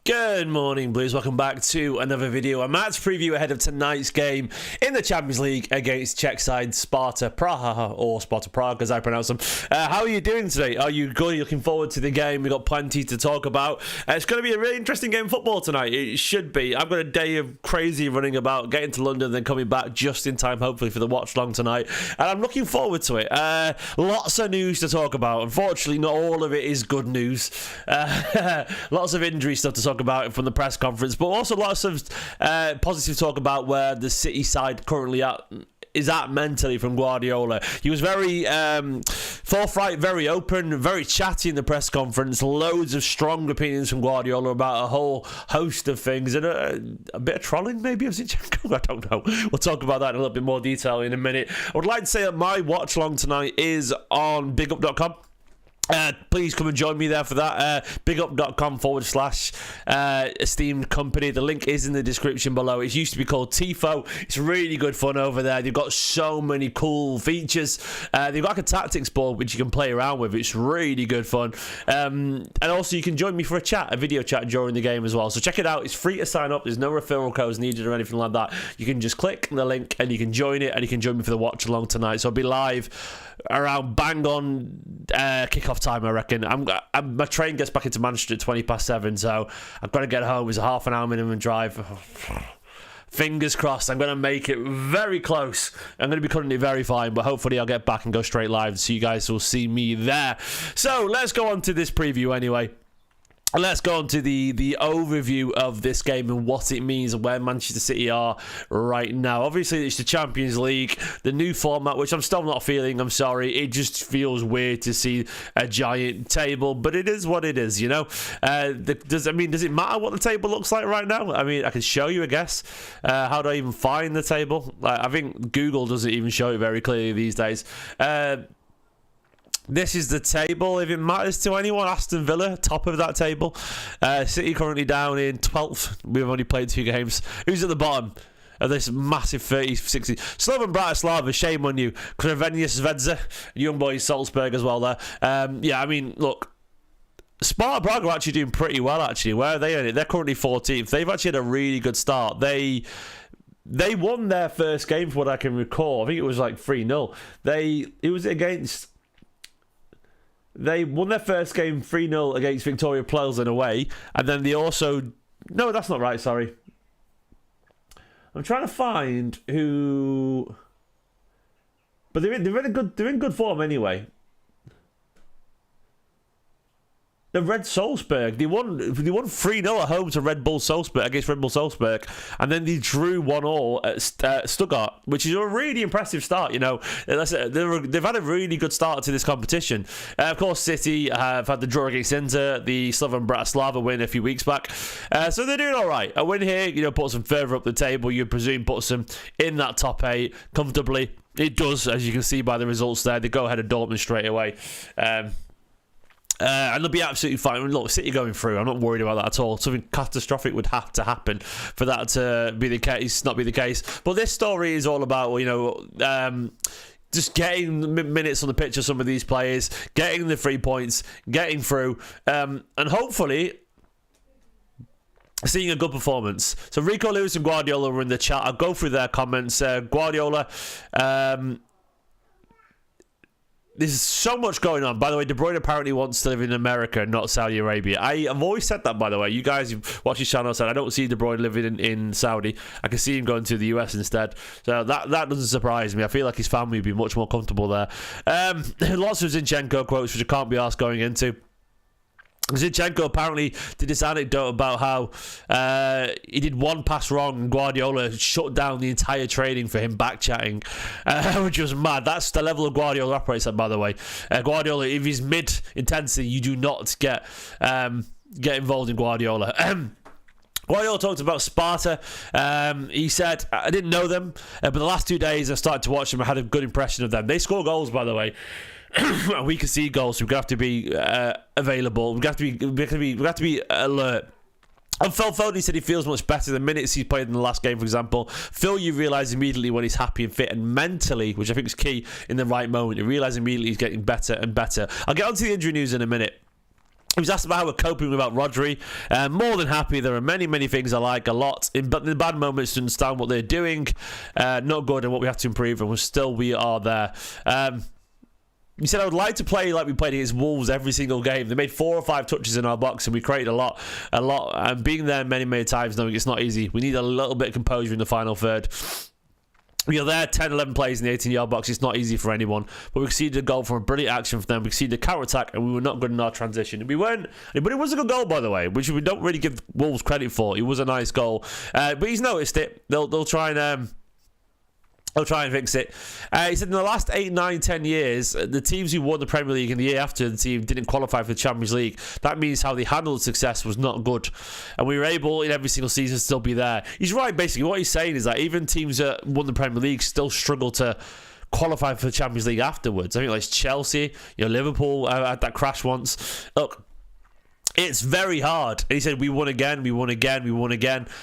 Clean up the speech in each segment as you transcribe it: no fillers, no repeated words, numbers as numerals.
Good morning, Blues. Welcome back to another video. A match preview ahead of tonight's game in the Champions League against Czech side Sparta Praha, or Sparta Prague as I pronounce them. How are you doing today? Are you good? Are you looking forward to the game? We've got plenty to talk about. It's going to be a really interesting game of football tonight. It should be. I've got a day of crazy running about, getting to London, then coming back just in time, hopefully, for the watch long tonight. And I'm looking forward to it. Lots of news to talk about. Unfortunately, not all of it is good news. Lots of injury stuff to talk about from the press conference, but also lots of positive talk about where the City side currently is at mentally from Guardiola. He was very forthright, very open, very chatty in the press conference. Loads of strong opinions from Guardiola about a whole host of things, and a bit of trolling maybe of Zinchenko. I don't know. We'll talk about that in a little bit more detail in a minute. I would like to say that my watch long tonight is on bigup.com. Please come and join me there for that. bigup.com/esteemed company. The link is in the description below. It used to be called Tifo. It's really good fun over there. They've got so many cool features. They've got like a tactics board which you can play around with. It's really good fun. And also you can join me for a video chat during the game as well. So check it out. It's free to sign up. There's no referral codes needed or anything like that. You can just click the link and you can join it, and you can join me for the watch along tonight. So I'll be live around bang on kickoff time, I reckon. My train gets back into Manchester at 7:20, so I've got to get home. It's a half an hour minimum drive. Fingers crossed, I'm going to make it very close. I'm going to be cutting it very fine, but hopefully I'll get back and go straight live, so you guys will see me there. So let's go on to this preview anyway. Let's go on to the overview of this game and what it means and where Manchester City are right now. Obviously, it's the Champions League, the new format, which I'm still not feeling. I'm sorry. It just feels weird to see a giant table, but it is what it is, you know? Does it matter what the table looks like right now? I mean, I can show you, I guess. How do I even find the table? I think Google doesn't even show it very clearly these days. This is the table, if it matters to anyone. Aston Villa, top of that table. City currently down in 12th. We've only played 2 games. Who's at the bottom of this massive 30-60? Slovan Bratislava, shame on you. Crvena Zvezda, young boys, Salzburg as well there. Yeah, I mean, look. Sparta Prague are actually doing pretty well, actually. Where are they in it? They're currently 14th. They've actually had a really good start. They won their first game, from what I can recall. I think it was like 3-0. It was against... They won their first game 3-0 against Victoria Plzeň away, and then they also... No, that's not right, sorry. I'm trying to find who... But they're in good form anyway. The Red Salzburg, they won 3-0 at home to Red Bull Salzburg, against Red Bull Salzburg, and then they drew 1-1 at Stuttgart, which is a really impressive start. You know, they've had a really good start to this competition. Of course, City have had the draw against Inter, the Slovan Bratislava win a few weeks back, so they're doing all right. A win here, you know, puts them further up the table. You presume puts them in that top 8 comfortably. It does, as you can see by the results there. They go ahead of Dortmund straight away. And they'll be absolutely fine. Look, City going through, I'm not worried about that at all. Something catastrophic would have to happen for that to be the case, not be the case. But this story is all about, you know, just getting minutes on the pitch of some of these players, getting the 3 points, getting through, and hopefully seeing a good performance. So Rico Lewis and Guardiola were in the chat. I'll go through their comments. Guardiola... There's so much going on. By the way, De Bruyne apparently wants to live in America, not Saudi Arabia. I've always said that, by the way. You guys who watch his channel said, I don't see De Bruyne living in Saudi. I can see him going to the US instead. So that doesn't surprise me. I feel like his family would be much more comfortable there. Lots of Zinchenko quotes, which I can't be asked going into. Zinchenko apparently did this anecdote about how he did one pass wrong and Guardiola shut down the entire training for him back chatting, which was mad. That's the level of Guardiola operates at, by the way. Guardiola, if he's mid-intensity, you do not get involved in Guardiola. Guardiola talked about Sparta. He said, I didn't know them, but the last 2 days I started to watch them. I had a good impression of them. They score goals, by the way. We can see goals, so we're going to have to be available. We're going to have to be alert. And Phil Foden said he feels much better the minutes he's played in the last game, for example. Phil, you realise immediately when he's happy and fit, and mentally, which I think is key in the right moment, you realise immediately he's getting better and better. I'll get onto the injury news in a minute. He was asked about how we're coping without Rodri. More than happy. There are many, many things I like a lot. But in the bad moments, to understand what they're doing, not good, and what we have to improve, and we are there. He said, I would like to play like we played against Wolves every single game. They made 4 or 5 touches in our box, and we created a lot. And being there many, many times, knowing it's not easy. We need a little bit of composure in the final third. We are there, 10, 11 players in the 18-yard box. It's not easy for anyone. But we conceded a goal from a brilliant action for them. We conceded a counter-attack, and we were not good in our transition. We weren't, but it was a good goal, by the way, which we don't really give Wolves credit for. It was a nice goal. But he's noticed it. They'll try and... I'll try and fix it. He said in the last 8, 9, 10 years, the teams who won the Premier League in the year after the team didn't qualify for the Champions League. That means how they handled success was not good. And we were able in every single season to still be there. He's right, basically. What he's saying is that even teams that won the Premier League still struggle to qualify for the Champions League afterwards. I think like Chelsea, Liverpool had that crash once. Look, it's very hard. And he said, we won again.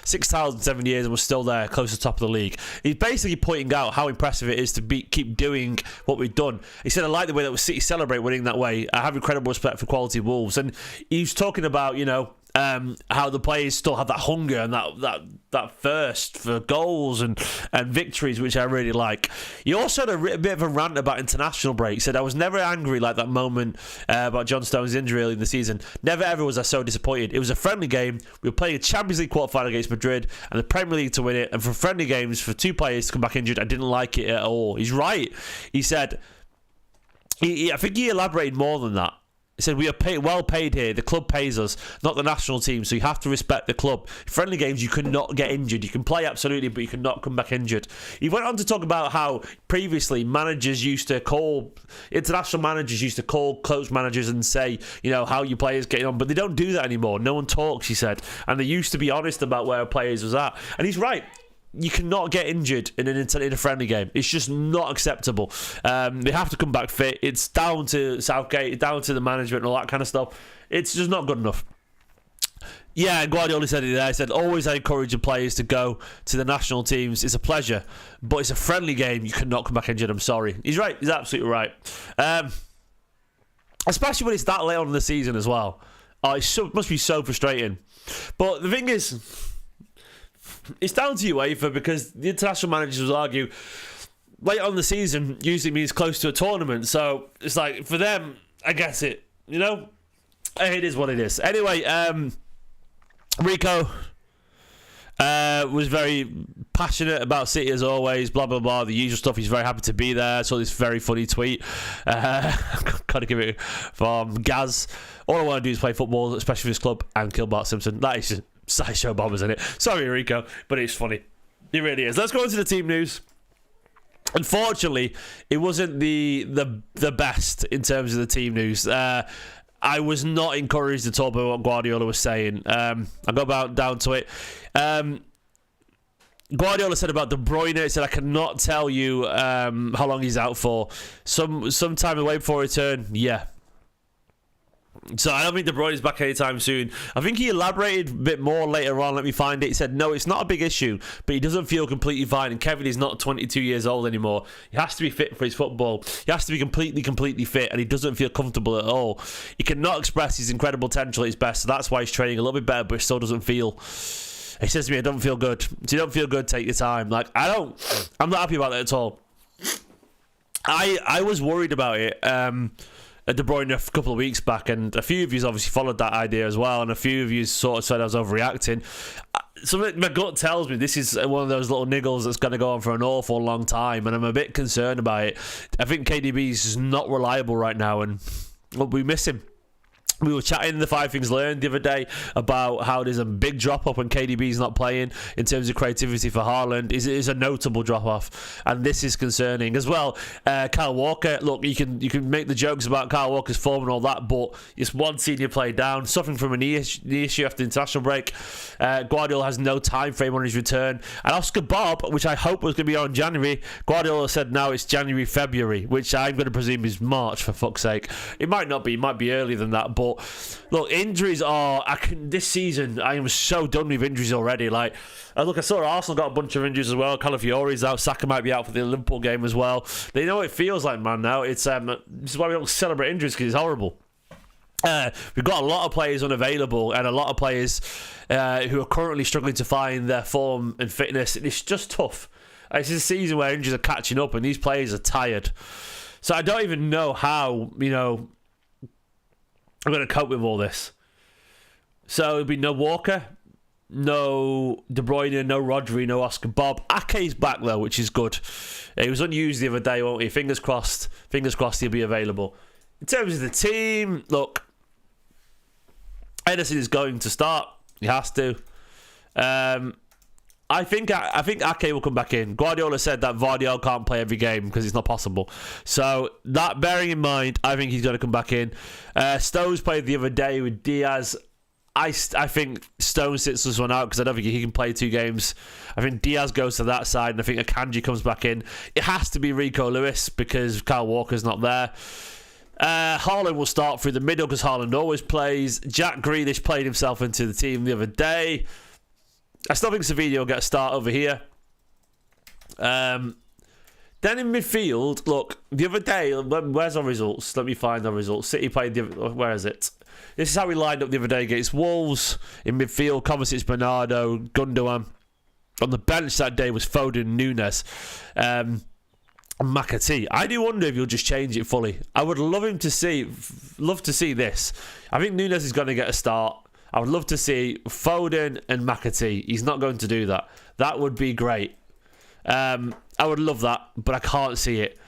6 tiles in 7 years, and we're still there, close to the top of the league. He's basically pointing out how impressive it is to keep doing what we've done. He said, I like the way that City celebrate winning that way. I have incredible respect for quality Wolves. And he's talking about, how the players still have that hunger and that thirst for goals and victories, which I really like. He also had a bit of a rant about international break. He said, I was never angry like that moment about John Stones' injury early in the season. Never ever was I so disappointed. It was a friendly game. We were playing a Champions League quarterfinal against Madrid and the Premier League to win it. And for friendly games, for 2 players to come back injured, I didn't like it at all. He's right. He said, I think he elaborated more than that. He said, we are well paid here. The club pays us, not the national team, so you have to respect the club. Friendly games, you cannot get injured. You can play absolutely, but you cannot come back injured. He went on to talk about how previously international managers used to call coach managers and say, how your players getting on, but they don't do that anymore. No one talks, he said. And they used to be honest about where players was at. And he's right. You cannot get injured in a friendly game. It's just not acceptable. They have to come back fit. It's down to Southgate, down to the management and all that kind of stuff. It's just not good enough. Yeah, Guardiola said it there. He said, always I encourage the players to go to the national teams. It's a pleasure, but it's a friendly game. You cannot come back injured. I'm sorry. He's right. He's absolutely right. Especially when it's that late on in the season as well. Oh, it must be so frustrating. But the thing is, it's down to UEFA because the international managers will argue late on the season usually means close to a tournament. So it's like, for them, I get it. It is what it is. Anyway, Rico was very passionate about City as always, blah, blah, blah. The usual stuff. He's very happy to be there. I saw this very funny tweet. Gotta give it from Gaz. All I want to do is play football, especially for this club, and kill Bart Simpson. That is just sideshow bombers, isn't it? Sorry, Rico, but it's funny. It really is. Let's go into the team news. Unfortunately, it wasn't the best in terms of the team news. I was not encouraged at all by what Guardiola was saying. I got down to it. Guardiola said about De Bruyne, he said, I cannot tell you how long he's out for. Some time away before return, yeah. So I don't think De Bruyne is back anytime soon. I think he elaborated a bit more later on. Let me find it. He said, no, it's not a big issue, but he doesn't feel completely fine. And Kevin is not 22 years old anymore. He has to be fit for his football. He has to be completely fit, and he doesn't feel comfortable at all. He cannot express his incredible potential at his best, so that's why he's training a little bit better, but he still doesn't feel... He says to me, I don't feel good. If you don't feel good, take your time. Like, I'm not happy about that at all. I was worried about it. De Bruyne a couple of weeks back, and a few of you obviously followed that idea as well, and a few of you sort of said I was overreacting. So my gut tells me this is one of those little niggles that's going to go on for an awful long time, and I'm a bit concerned about it. I think KDB is just not reliable right now, and we miss him. We were chatting in the 5 Things Learned the other day about how there's a big drop-off when KDB's not playing in terms of creativity for Haaland. It is a notable drop-off, and this is concerning as well. Kyle Walker, look, you can make the jokes about Kyle Walker's form and all that, but it's one senior player down, suffering from a knee issue after the international break. Guardiola has no time frame on his return. And Oscar Bob, which I hope was going to be on January, Guardiola said now it's January, February, which I'm going to presume is March, for fuck's sake. It might not be, it might be earlier than that, but look, injuries are... this season, I am so done with injuries already. Like, I saw Arsenal got a bunch of injuries as well. Calafiori's out. Saka might be out for the Liverpool game as well. They know what it feels like, man, now. This is why we don't celebrate injuries, because it's horrible. We've got a lot of players unavailable and a lot of players who are currently struggling to find their form and fitness. It's just tough. This is a season where injuries are catching up and these players are tired. So I don't even know how, I'm going to cope with all this. So there'll be no Walker, no De Bruyne, no Rodri, no Oscar Bob. Ake's back though, which is good. He was unused the other day, won't he? Fingers crossed he'll be available. In terms of the team, look, Ederson is going to start. He has to. I think Ake will come back in. Guardiola said that Guardiola can't play every game because it's not possible. So that bearing in mind, I think he's going to come back in. Stones played the other day with Diaz. I think Stones sits this one out because I don't think he can play 2 games. I think Diaz goes to that side, and I think Akanji comes back in. It has to be Rico Lewis because Kyle Walker's not there. Haaland will start through the middle because Haaland always plays. Jack Grealish played himself into the team the other day. I still think Sevilla will get a start over here. Then in midfield, look, the other day, where's our results? Let me find our results. City played where is it? This is how we lined up the other day against Wolves. In midfield, Kovacic, Bernardo, Gundogan. On the bench that day was Foden, Nunes, and McAtee. I do wonder if you'll just change it fully. I would love to see this. I think Nunes is going to get a start. I would love to see Foden and McAtee. He's not going to do that. That would be great. I would love that, but I can't see it.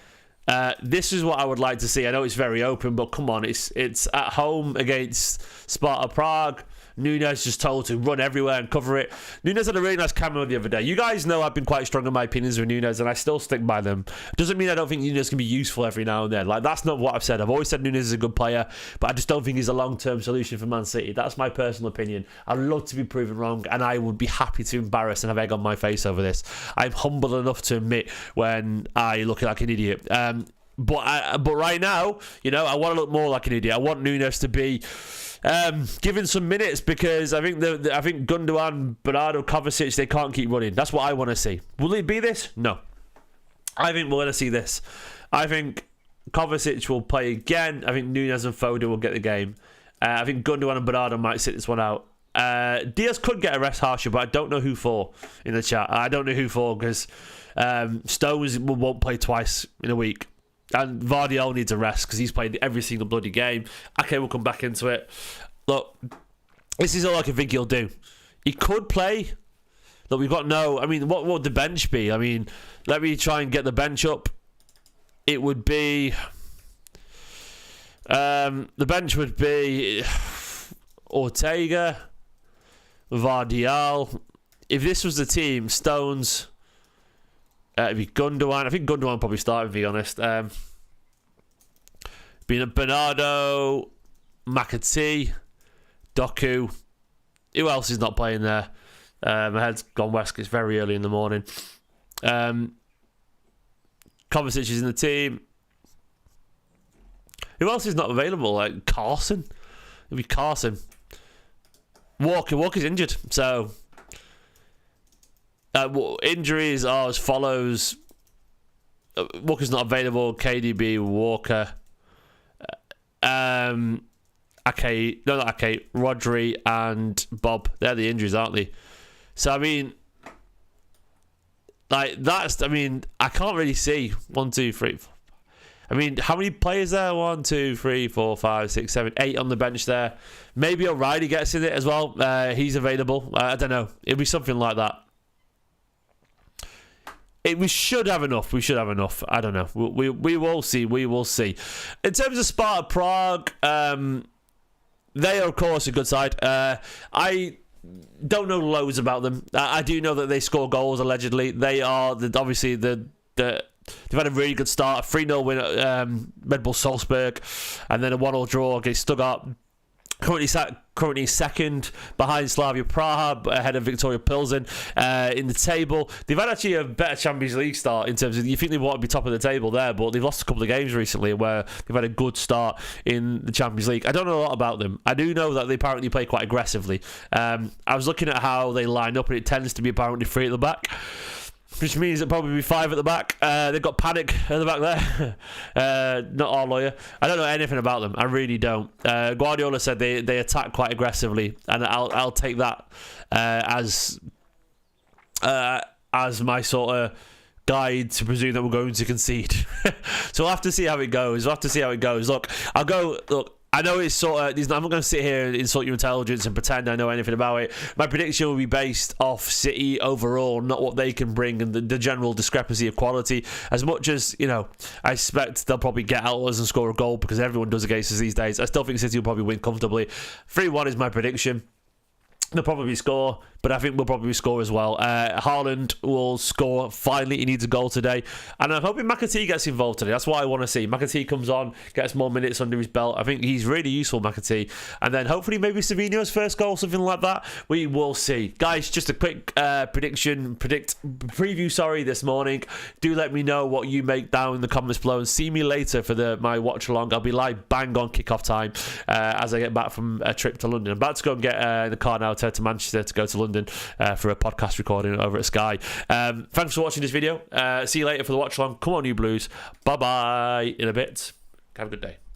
This is what I would like to see. I know it's very open, but come on, it's at home against Sparta Prague. Nunes just told to run everywhere and cover it. Nunes had a really nice cameo the other day. You guys know I've been quite strong in my opinions with Nunes, and I still stick by them. Doesn't mean I don't think Nunes can be useful every now and then. Like, that's not what I've said. I've always said Nunes is a good player, but I just don't think he's a long-term solution for Man City. That's my personal opinion. I'd love to be proven wrong, and I would be happy to embarrass and have egg on my face over this. I'm humble enough to admit when I look like an idiot. But right now, I want to look more like an idiot. I want Nunes to be given some minutes because I think Gundogan, Bernardo, Kovacic, they can't keep running. That's what I want to see. Will it be this? No. I think we're going to see this. I think Kovacic will play again. I think Nunes and Foden will get the game. I think Gundogan and Bernardo might sit this one out. Diaz could get a rest harsher, but I don't know who for in the chat. I don't know who for because Stones won't play twice in a week. And Guardiola needs a rest because he's played every single bloody game. Ake will come back into it. Look, this is all I can think he'll do. He could play. Look, we've got what would the bench be? I mean, let me try and get the bench up. It would be... the bench would be Ortega, Guardiola. If this was the team, Stones... it'd be Gundogan. I think Gundogan probably started, to be honest. Being Bernardo, McAtee, Doku. Who else is not playing there? My head's gone west. It's very early in the morning. Kovacic is in the team. Who else is not available? Like Carson? It'd be Carson. Walker's injured, so... injuries are as follows. Walker's not available. KDB, Walker, Ake, no, not Ake, Rodri and Bob. They're the injuries, aren't they? So I mean, I can't really see 1, 2, 3. I mean, how many players there? 1, 2, 3, 4, 5, 6, 7, 8 on the bench there. Maybe O'Reilly gets in it as well. He's available. I don't know. It'll be something like that. We should have enough. I don't know. We will see. We will see. In terms of Sparta Prague, they are, of course, a good side. I don't know loads about them. I do know that they score goals, allegedly. They are, obviously, they've had a really good start. A 3-0 win at Red Bull Salzburg, and then a 1-1 draw against Stuttgart. Currently second behind Slavia Praha, ahead of Victoria Pilsen in the table. They've had actually a better Champions League start in terms of, you think they want to be top of the table there, but they've lost a couple of games recently where they've had a good start in the Champions League. I don't know a lot about them. I do know that they apparently play quite aggressively. I was looking at how they line up, and it tends to be apparently 3 at the back. which means it'll probably be 5 at the back. They've got Panic at the back there. Not our lawyer. I don't know anything about them. I really don't. Guardiola said they attack quite aggressively, and I'll take that as my sort of guide to presume that we're going to concede. So we'll have to see how it goes. Look, I know it's sort of... I'm not going to sit here and insult your intelligence and pretend I know anything about it. My prediction will be based off City overall, not what they can bring and the general discrepancy of quality. As much as, you know, I expect they'll probably get out us and score a goal because everyone does against us these days, I still think City will probably win comfortably. 3-1 is my prediction. They'll probably score, but I think we'll probably score as well. Haaland will score. Finally, he needs a goal today. And I'm hoping McAtee gets involved today. That's what I want to see. McAtee comes on, gets more minutes under his belt. I think he's really useful, McAtee. And then hopefully maybe Savinho's first goal, something like that. We will see. Guys, just a quick preview this morning. Do let me know what you make down in the comments below, and see me later for my watch along. I'll be live bang on kickoff time as I get back from a trip to London. I'm about to go and get in the car now to Manchester to go to London for a podcast recording over at Sky. Thanks for watching this video. See you later for the watch along. Come on, you Blues. Bye bye in a bit. Have a good day.